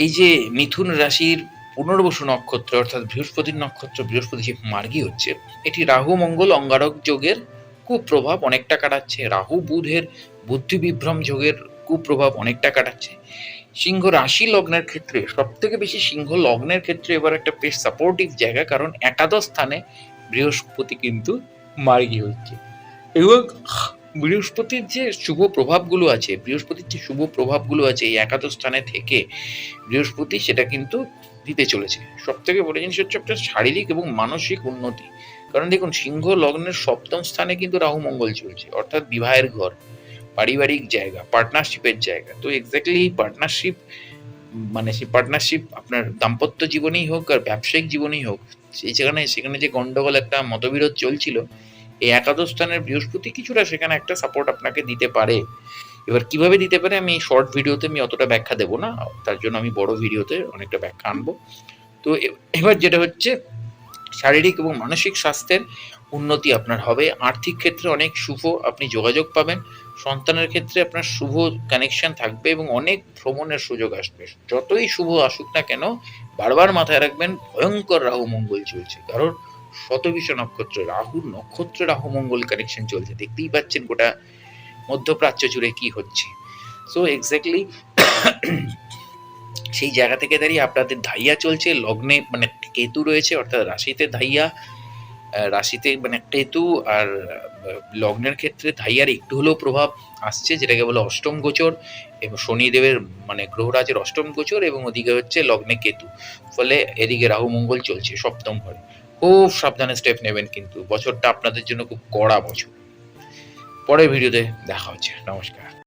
এই যে মিথুন রাশির পুনর্বসু নক্ষত্র অর্থাৎ বৃহস্পতির নক্ষত্র, বৃহস্পতি যে মার্গী হচ্ছে, এটি রাহু মঙ্গল অঙ্গারক যোগের কুপ্রভাব অনেকটা কাটাচ্ছে। রাহু বুধের বুদ্ধি বিভ্রম যোগের কুপ্রভাব অনেকটা কাটাচ্ছে। সিংহ রাশি লগ্নের ক্ষেত্রে সব থেকে বেশি সিংহ লগ্নের ক্ষেত্রে এবার একটা বেশ সাপোর্টিভ জায়গা, কারণ একাদশ স্থানে বৃহস্পতি কিন্তু মার্গী হচ্ছে। এবং বৃহস্পতির যে শুভ প্রভাবগুলো আছে, এই একাদশ স্থানে থেকে বৃহস্পতি সেটা কিন্তু দিতে চলেছে। সব থেকে বড় জিনিস হচ্ছে একটা শারীরিক এবং মানসিক উন্নতি। কারণ দেখুন, সিংহ লগ্নের সপ্তম স্থানে কিন্তু রাহু মঙ্গল চলছে, অর্থাৎ বিবাহের ঘর, পারিবারিক জায়গা, পার্টনারশিপের জায়গা। তো এক্স্যাক্টলি এই পার্টনারশিপ, মানে সেই পার্টনারশিপ আপনার দাম্পত্য জীবনেই হোক আর ব্যবসায়িক জীবনেই হোক, সেখানে যে গন্ডগোল, একটা মতবিরোধ চলছিল, এই একাদশ স্থানের বৃহস্পতি কিছুটা সেখানে একটা সাপোর্ট আপনাকে দিতে পারে। এবার কিভাবে দিতে পারে আমি শর্ট ভিডিওতে আমি অতটা ব্যাখ্যা দেবো না, তার জন্য আমি বড় ভিডিওতে অনেকটা ব্যাখ্যা আনবো। তো এবার যেটা হচ্ছে, শারীরিক এবং মানসিক স্বাস্থ্যের উন্নতি আপনার হবে। আর্থিক ক্ষেত্রে অনেক শুভ আপনি যোগাযোগ পাবেন। সন্তানের ক্ষেত্রে আপনার শুভ কানেকশন থাকবে এবং অনেক ভ্রমণের সুযোগ আসবে। যতই শুভ আসুক না কেন, বারবার মাথায় রাখবেন ভয়ঙ্কর রাহু মঙ্গল চলছে। কারণ শতবিষ নক্ষত্র, রাহু মঙ্গল কানেকশন চলছে। দেখতেই পাচ্ছেন গোটা মধ্যপ্রাচ্য জুড়ে কি হচ্ছে। সো এক্স্যাক্টলি সেই জায়গা থেকে দাঁড়িয়ে আপনাদের ধাইয়া চলছে, লগ্নে মানে কেতু রয়েছে, অর্থাৎ রাশিতে ধাইয়া, রাশিতে মানে কেতু, আর লগ্নের ক্ষেত্রে ধাইয়ার একটু হলেও প্রভাব আসছে, যেটাকে বলে অষ্টম গোচর, এবং শনিদেবের মানে গ্রহরাজের অষ্টম গোচর, এবং ওদিকে হচ্ছে লগ্নে কেতু। ফলে এদিকে রাহু মঙ্গল চলছে সপ্তম ঘরে। খুব সাবধানে স্টেপ নেবেন, কিন্তু বছরটা আপনাদের জন্য খুব কড়া বছর। পরের ভিডিওতে দেখা হচ্ছে। নমস্কার।